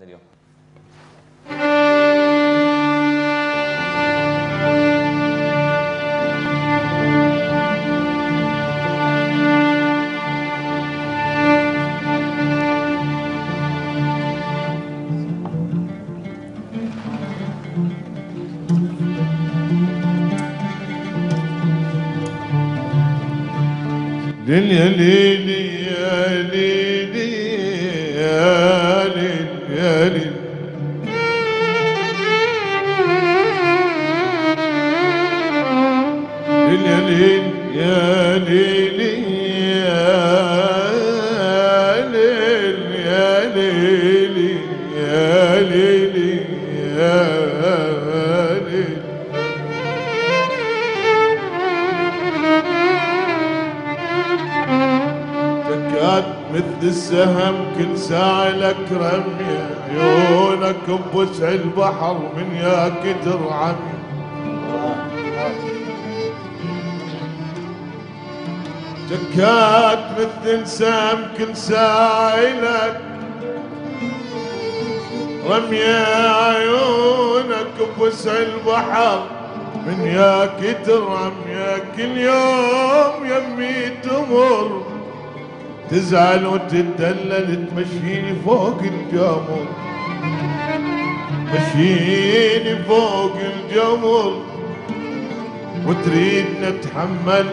حلقتنا اليوم. يا ليلي يا ليلي يا ليل يا ليل يا ليل يا ليلي يا ليل يا ليلي يا ليلي يا ليل تكاد مثل السهم كل ساعة لك رمية عيونك بوسع البحر من ياك ترعمي تكاد مثل السهم كل ساعة لك رمية عيونك بوسع البحر من ياك ترعمي كل يوم يمي تمر تزعل وتتدلل تمشيني فوق الجمر مشيني فوق الجمر وتريد نتحمل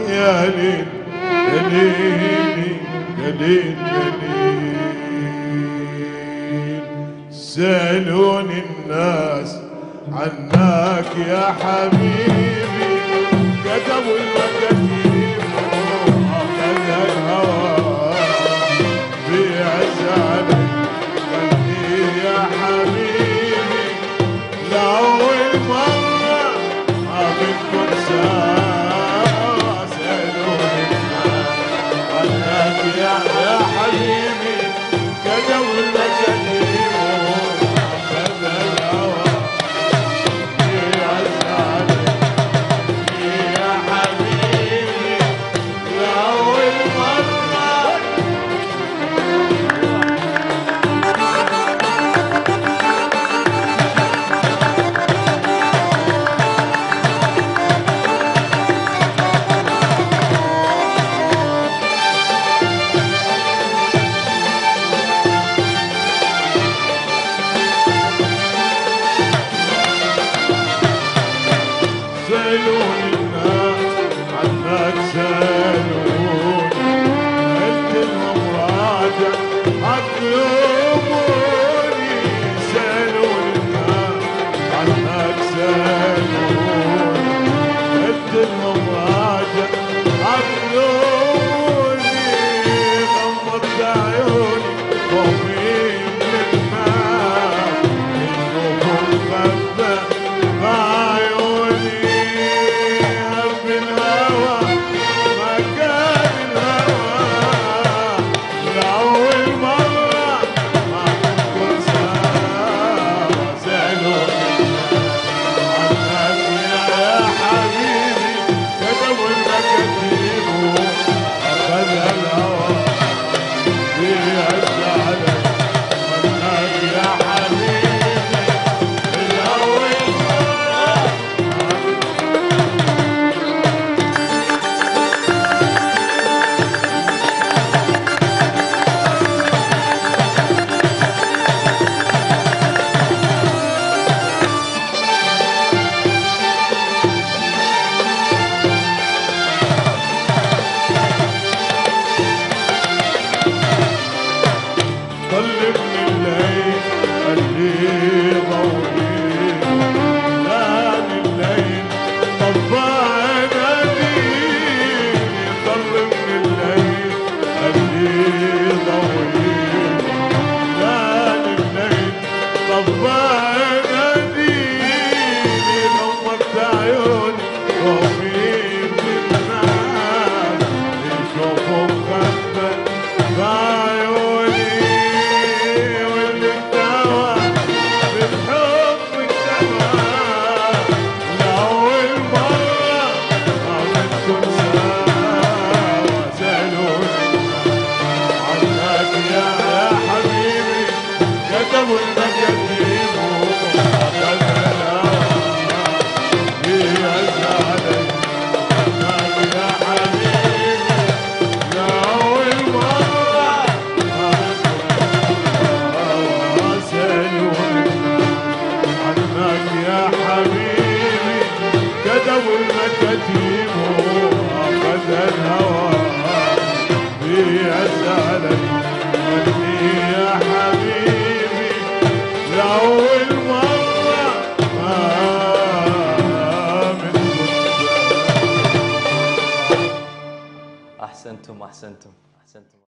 يا ليل يا ليل يا ليل يا ليل سألوني الناس عناك يا حبيبي كتبوا المكاتيب وأخذ الهوى بيعزل قلبي يا حبيبي لأول مرة ما بتكون سوا سألوني عنك يا حبيبي كتبوا المكاتيب وأخذ الهوى بيعزل يا حبيبي لأول مرة سألوني الناس عنك سألوني قلت لهم راجع اطلبوني سألوني الناس عنك سألوني قلت لهم راجع اطلبوني غمضت عيوني قومي من الماء يشوفوا الغبة بعيوني هب الهوى ما كان الهوى لأول مرة ما كنت سوا سألوني عنك يا حبيبي كتبوا المكاتيب أخذ الهوى بيعز عليك عنك يا حبيبي الأول مرة طلبني الليل قال لي ضوئي لاني الليل طفى ناديني طلبني الليل قال لي ضوئي لاني الليل طفى ناديني غمضت عيوني قومي من الناس يشوفوا مخبى بعيوني واللي انتوى بالحب كتب المكاتيب أخذ الهوى بأزعلي أمامي يا حبيبي لأول مرة سألوني عنك يا حبيبي كتبوا المكاتيب أخذ الهوى بأزعلي مني يا حبيبي لأول مرة ما من أحسنتم أحسنتم أحسنتم.